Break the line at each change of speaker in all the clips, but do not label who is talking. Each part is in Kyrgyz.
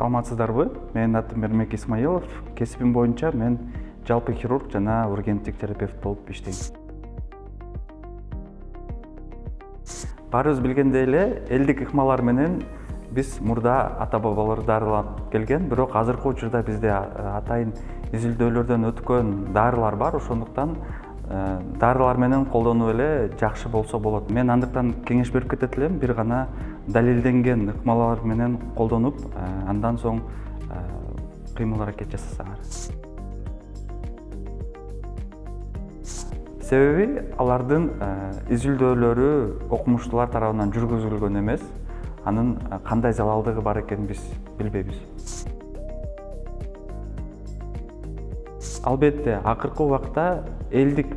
Саламатсыздарбы? Менин атым Эрмек Исмаилов. Кесибим боюнча мен жалпы хирург жана ургенттик терапевт болуп иштейм. Баарыбыз билгендей эле, элдик ыкмалар менен биз мурда ата-бабалар дарыланып келген, бирок азыркы учурда бизде атайын изилдөөлөрдөн өткөн дарылар бар, ошондуктан дарылар менен колдонуп эле жакшы болсо болот. Мен андыктан кеңеш берип кетет элем, бир гана далилденген ыкмалар менен колдонуп, андан соң кыймыл-аракет жасасаңар. Себеби алардын изилдөөлөрү окумуштуулар тарабынан жүргүзүлгөн эмес, анын кандай залалдыгы бар экенин биз билбейбиз. Албетте, акыркы убакта элдик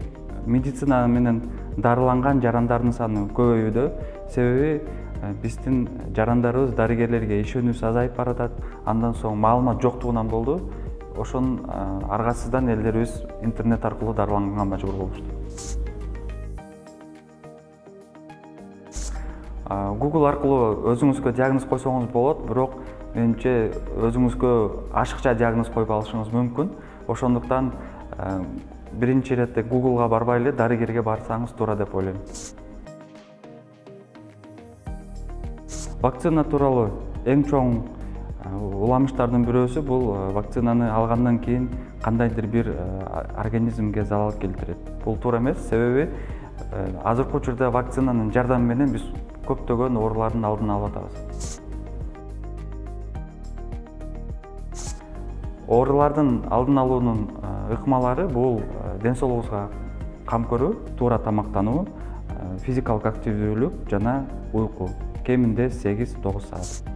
медицина менен дарыланган жарандардын саны көбөйүүдө, себеби биздин жарандарыбыз дарыгерлерге ишенүүсү азайып баратат, андан соң маалымат жоктугунан болду. Ошонун аргасыздан элдерибиз интернет аркылуу дарыланганга мажбур болушту. Google аркылуу өзүңүзгө диагноз койсоңуз болот, бирок менимче өзүңүзгө ашыкча диагноз коюп алышыңыз мүмкүн. Ошондуктан биринчи иретте Google'га барбай эле дарыгерге барсаңыз туура деп ойлойм. Вакцина тууралуу эң чоң уламыштардын бирөөсү бул вакцинаны алгандан кийин кандайдыр бир организмге залал келтирет. Бул туура эмес, себеби азыркы учурда вакцинанын жардамы менен биз көптөгөн оорулардын алдын алып атабыз. Оорулардын алдын алуунун ыкмалары бул ден соолугубузга кам көрүү, туура тамактануу, физикалык активдүүлүк жана уйку. Кеминде 8-9 саат.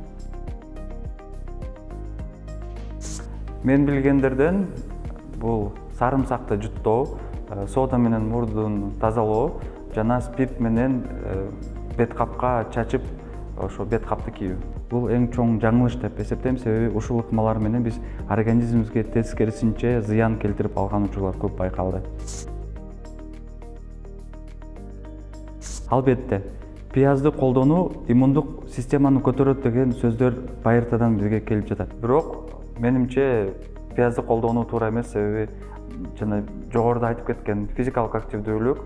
Мен билгендерден бул сарымсакты жуттоо, сода менен мурдун тазалоо жана спирт менен бет капка чачып, ошо бет капты кийүү. Бул эң чоң жаңылыш деп эсептейм, себеби ушул ыкмалар менен биз организмибизге тескерисинче зыян келтирип алган учурлар көп байкалды. Албетте, пиязды колдонуу иммундук системаны көтөрөт деген сөздөр байыртадан бизге келип жатат. Бирок менимче пиязды колдонуу туура эмес, себеби жана жогоруда айтып кеткен физикалык активдүүлүк,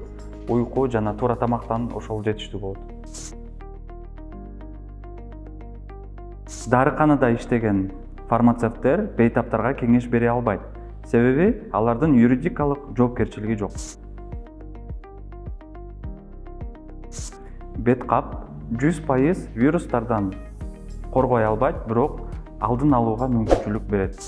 уйку жана туура тамактан ошол жетиштүү болот. Дарыканада иштеген фармацевттер бейтаптарга кеңеш бере албайт, себеби алардын юридикалык жоопкерчилиги жок. Бет кап 100% вирустардан коргой албайт, бирок алдын алууга мүмкүнчүлүк берет.